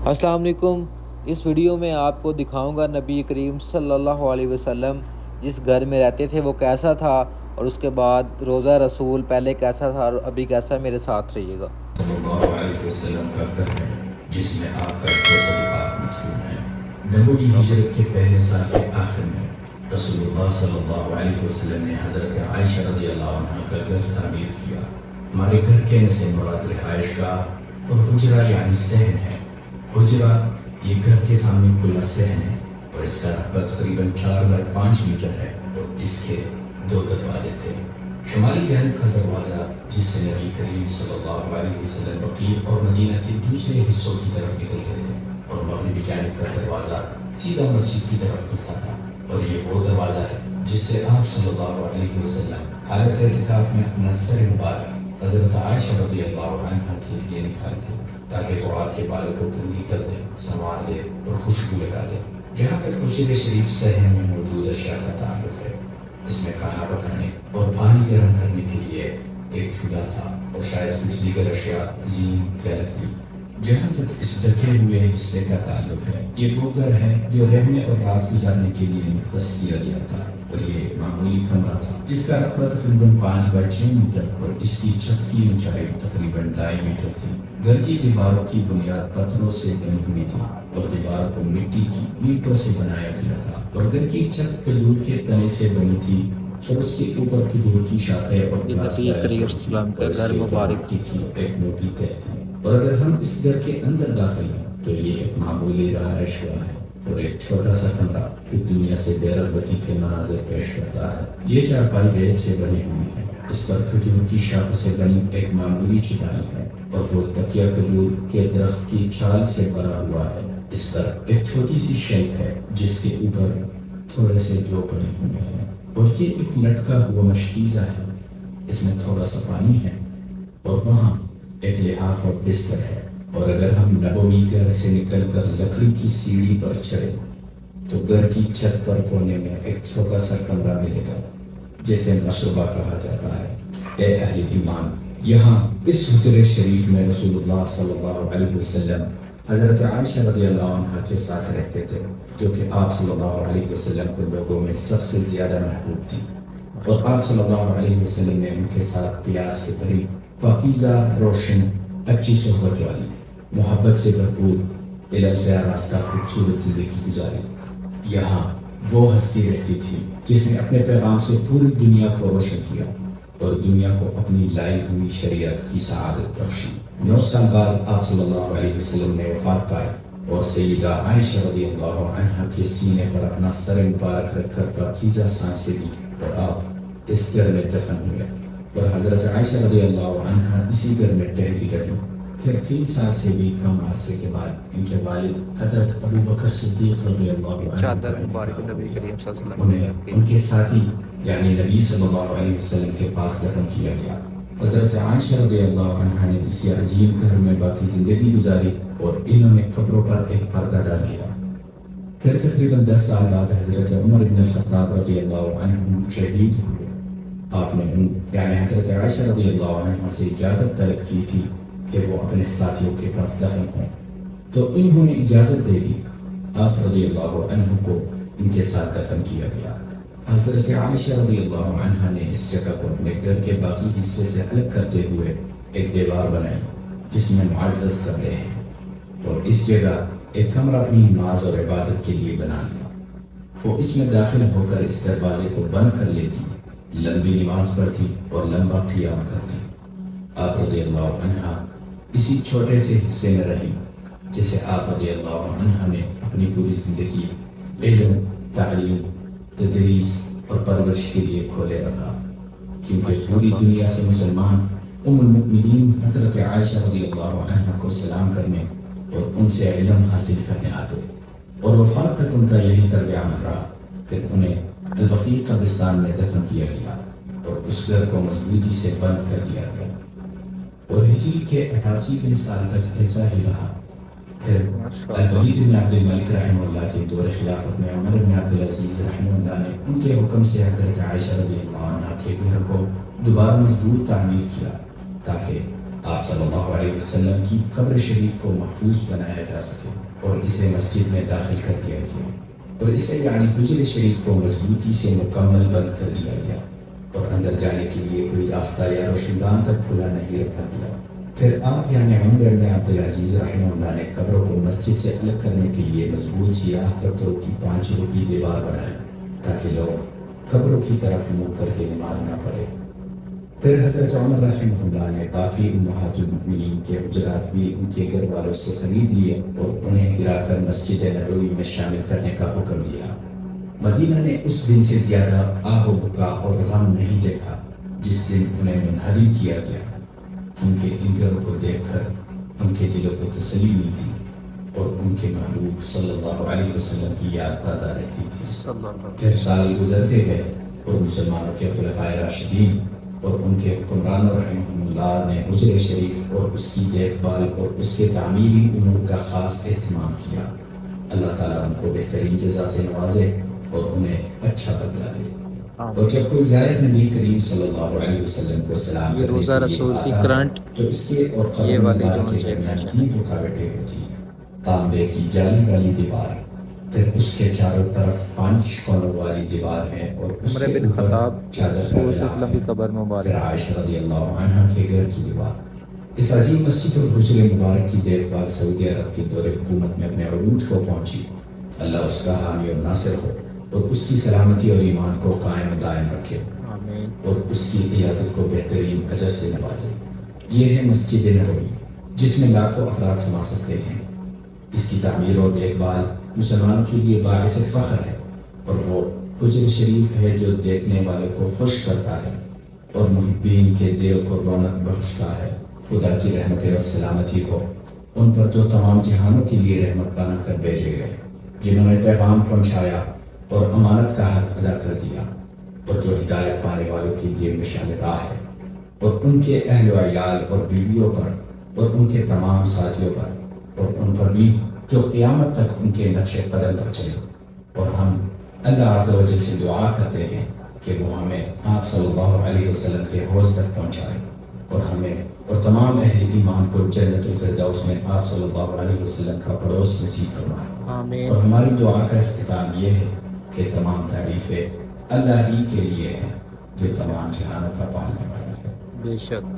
السلام علیکم۔ اس ویڈیو میں آپ کو دکھاؤں گا نبی کریم صلی اللہ علیہ وسلم جس گھر میں رہتے تھے وہ کیسا تھا، اور اس کے بعد روضہ رسول پہلے کیسا تھا اور ابھی کیسا۔ میرے ساتھ رہیے گا۔ صلی اللہ علیہ وسلم کا گھر ہے جس میں آپ کا جسد پاک مدفون ہے۔ نبوی ہجرت کے پہلے سال کے آخر میں رسول اللہ صلی اللہ علیہ وسلم نے حضرت عائشہ رضی اللہ عنہ کا گھر تعمیر کیا۔ ہمارے گھر کہنے سے مراد رہائش گاہ اور حجرہ یعنی صحن ہے۔ حجرہ یہ گھر کے سامنے کھلا صحن ہے اور اس کا رقبہ تقریباً 4 بائی 5 میٹر ہے اور اس کے 2 دروازے تھے۔ شمالی جانب کا دروازہ جس سے نبی کریم صلی اللہ علیہ وسلم بقیع اور مدینہ کے دوسرے حصوں کی طرف نکلتے تھے، اور مغربی جانب کا دروازہ سیدھا مسجد کی طرف کھلتا تھا، اور یہ وہ دروازہ ہے جس سے آپ صلی اللہ علیہ وسلم حالت اعتکاف میں اپنا سر مبارک حضرت عائشہ رضی اللہ عنہ کے لیے نکالتے تاکہ وہ آپ کے بالوں کو کنگھی کر دے، سنوار دے اور خوشبو لگا دے۔ جہاں تک حجرہ شریف صحن میں موجود اشیاء کا تعلق ہے، اس میں کھانا پکانے اور پانی گرم کرنے کے لیے ایک چولہا تھا اور شاید کچھ دیگر اشیاء زین یا لکڑی۔ جہاں تک اس ڈھکے ہوئے حصے کا تعلق ہے، یہ وہ گھر ہے جو رہنے اور رات گزارنے کے لیے مختص کیا گیا تھا، اور یہ ایک معمولی کمرہ تھا جس کا رقبہ تقریباً 5 بائی 6 میٹر اور اس کی چھت کی اونچائی تقریباً 2.5 میٹر تھی۔ گھر کی دیواروں کی بنیاد پتھروں سے بنی ہوئی تھی اور دیواروں کو مٹی کی اینٹوں سے بنایا گیا تھا، اور گھر کی چھت کھجور کے تنے سے بنی تھی اور اس کے اوپر کھجور کی شاخیں اور گھاس نبی کریم صلی اللہ علیہ وسلم کا گھر مبارک مٹی کی ایک موٹی تہ تھی۔ اور اگر ہم اس گھر کے اندر داخل ہیں تو یہ ایک معمولی رہائش گاہ ہے اور ایک چھوٹا سا کمرہ جو دنیا سے بے رغبتی کے مناظر پیش کرتا ہے۔ یہ چارپائی ریت سے بنی ہوئی ہے، اس پر کھجور کی شاخوں سے بنی ایک معمولی چٹائی ہے، اور وہ تکیہ کھجور کے درخت کی چھال سے بھرا ہوا ہے۔ اس پر ایک چھوٹی سی شیلف ہے جس کے اوپر تھوڑے سے جو بنے ہوئے ہیں، اور یہ ایک لٹکا ہوا مشکیزہ ہے، اس میں تھوڑا سا پانی ہے، اور وہاں ایک لحاف اور بستر ہے۔ اور اگر ہم نبوی گھر سے نکل کر لکڑی کی سیڑھی پر چڑھے تو گھر کی چھت پر کونے میں ایک چھوٹا سا کمرہ ملے گا جسے مشربہ کہا جاتا ہے۔ اے اہل ایمان، یہاں اس حجرے شریف میں رسول اللہ صلی اللہ علیہ وسلم حضرت عائشہ رضی اللہ عنہ کے ساتھ رہتے تھے، جو کہ آپ صلی اللہ علیہ وسلم کو لوگوں میں سب سے زیادہ محبوب تھی، اور آپ صلی اللہ علیہ وسلم نے ان کے ساتھ پیار سے بھری پاکیزہ، روشن، اچھی صحبت والی، محبت سے بھرپور، علم سے آراستہ خوبصورت زندگی گزاری۔ یہاں وہ ہستی رہتی تھی جس نے اپنے پیغام سے پوری دنیا کو روشن کیا اور دنیا کو اپنی لائی ہوئی شریعت کی سعادت بخشی۔ 9 سال بعد آپ صلی اللہ علیہ وسلم نے وفات پائی، اور سیدہ عائشہ رضی اللہ عنہ کے سینے پر اپنا سر مبارک رکھ کر پاکیزہ سانسیں لی، اور آپ اس گھر میں دفن ہوئے، اور حضرت عائشہ رضی اللہ عنہ اسی گھر میں ٹہری رہی۔ پھر 3 سال سے بھی کم عرصے کے بعد ان کے والد حضرت ابو بکر صدیق رضی اللہ عنہ چادر کا مبارک انتقال ہو نبی گیا۔ کریم صلی اللہ علیہ انہیں وسلم ان کے ساتھی یعنی نبی صلی اللہ علیہ وسلم کے پاس دفن کیا گیا۔ حضرت عائشہ رضی اللہ عنہ نے اسی عظیم گھر میں باقی زندگی گزاری، اور انہوں نے قبروں پر ایک پردہ ڈال دیا۔ پھر تقریباً 10 سال بعد حضرت عمر بن الخطاب رضی اللہ عنہ شہید ہوئے۔ آپ نے یعنی حضرت عائشہ رضی اللہ عنہ سے اجازت طلب کی تھی کہ وہ اپنے ساتھیوں کے پاس دفن ہوں، تو انہوں نے اجازت دے دی۔ آپ رضی اللہ عنہ کو ان کے ساتھ دفن کیا گیا۔ حضرت عائشہ رضی اللہ عنہ نے اس جگہ کو اپنے گھر کے باقی حصے سے الگ کرتے ہوئے ایک دیوار بنائی جس میں معزز کمرے ہیں، اور اس جگہ ایک کمرہ اپنی نماز اور عبادت کے لیے بنا لیا۔ وہ اس میں داخل ہو کر اس دروازے کو بند کر لیتی، لمبی نماز پڑھتی اور لمبا قیام کرتی۔ آپ رضی اللہ عنہ اسی چھوٹے سے حصے میں رہی جسے آپ رضی اللہ عنہ نے اپنی پوری زندگی علم، تعلیم، تدریس اور پرورش کے لیے کھولے رکھا، کیونکہ پوری دنیا سے مسلمان ام المؤمنین حضرت عائشہ رضی اللہ عنہ کو سلام کرنے اور ان سے علم حاصل کرنے آتے، اور وفات تک ان کا یہی طرز عمل رہا۔ پھر انہیں البقیع قبرستان میں دفن کیا گیا، اور اس گھر کو مضبوطی سے بند کر دیا گیا، اور ہجری کے 88ویں سال تک ایسا ہی رہا۔ پھر الولید بن عبد الملک رحمہ اللہ کے دور خلافت میں عمر بن عبد العزیز رحمہ اللہ نے ان کے حکم سے حضرت عائشہ رضی اللہ عنہ کے گھر کو دوبارہ مضبوط تعمیر کیا، تاکہ آپ صلی اللہ علیہ وسلم کی قبر شریف کو محفوظ بنایا جا سکے اور اسے مسجد میں داخل کر دیا گیا اور اسے یعنی حجر شریف کو مضبوطی سے مکمل بند کر دیا گیا اور اندر جانے کے لیے کوئی راستہ یا روشندان تک کھلا نہیں رکھا گیا۔ پھر آپ یعنی عمر بن عبدالعزیز رحمہ اللہ نے قبروں کو مسجد سے الگ کرنے کے لیے مضبوط سیاہ پتھروں کی 5 رخی دیوار بنائی تاکہ لوگ قبروں کی طرف منہ کر کے نماز نہ پڑھے۔ پھر حضرت عمر رحمہ اللہ نے باقی امہات المؤمنین کے حجرات بھی ان کے گھر والوں سے خرید لیے اور انہیں گرا کر مسجد نبوی میں شامل کرنے کا حکم دیا۔ مدینہ نے اس دن سے زیادہ آہ و بکا اور غم نہیں دیکھا جس دن انہیں منہدم کیا گیا، کیونکہ ان گھروں کو دیکھ کر ان کے دلوں کو تسلی ملتی اور ان کے محبوب صلی اللہ علیہ وسلم کی یاد تازہ رہتی تھی۔ پھر سال گزرتے گئے اور مسلمانوں کے خلفائے راشدین اور ان کے حکمرانوں رحمہ اللہ نے حجر شریف اور اس کی دیکھ بھال اور اس کے تعمیری امور کا خاص اہتمام کیا۔ اللہ تعالیٰ ان کو بہترین جزا سے نوازے اور انہیں اچھا بدلہ دے۔ اور جب کوئی زائر نبی کریم صلی اللہ علیہ وسلم کو سلام یہ روزہ رسول کی کرنٹ تو اس کے اور قبر مبارک کے درمیان 3 رکاوٹیں ہوتی ہیں۔ تانبے کی جالی والی دیوار، پھر اس کے چاروں طرف 5 کونوں والی دیوار ہے اور اس عمر کے بن اوپر خطاب چادر کا غلاف کی ہے، قبر پھر مبارک۔ عائشہ رضی اللہ عنہ کے گھر کی دیوار۔ اس عظیم مسجد اور حجر مبارک کی دیکھ بھال سعودی عرب کے دور حکومت میں اپنے عروج کو پہنچی۔ اللہ اس کا حامی اور ناصر ہو اور اس کی سلامتی اور ایمان کو قائم و دائم رکھے آمین۔ اور اس کی قیادت کو بہترین اجر سے نوازے۔ یہ ہے مسجد نبوی جس میں لاکھوں افراد سما سکتے ہیں۔ اس کی تعمیر اور دیکھ بھال مسلمانوں کے لیے باعث فخر ہے اور وہ حجر شریف ہے جو دیکھنے والوں کو خوش کرتا ہے اور محبین کے دل کو رونق بخشتا ہے۔ خدا کی رحمت اور سلامتی ہو ان پر جو تمام جہانوں کے لیے رحمت بنا کر بھیجے گئے، جنہوں نے پیغام پہنچایا اور امانت کا حق ادا کر دیا، اور جو ہدایت پانے والوں کے لیے مشعل راہ ہے، اور ان کے اہل و عیال اور بیویوں پر اور ان کے تمام ساتھیوں پر اور ان پر بھی جو قیامت تک ان کے نقش قدم پر چلے۔ اور ہم اللہ عز و جل سے دعا کرتے ہیں کہ وہ ہمیں آپ صلی اللہ علیہ وسلم کے حوض تک پہنچائے اور ہمیں اور تمام اہل ایمان کو جنت الفردوس میں آپ صلی اللہ علیہ وسلم کا پڑوس نصیب فرمائے۔ آمین۔ اور ہماری دعا کا اختتام یہ ہے کہ تمام تعریفیں اللہ ہی کے لیے ہیں جو تمام جہانوں کا پالنے والا ہے۔ بے شک۔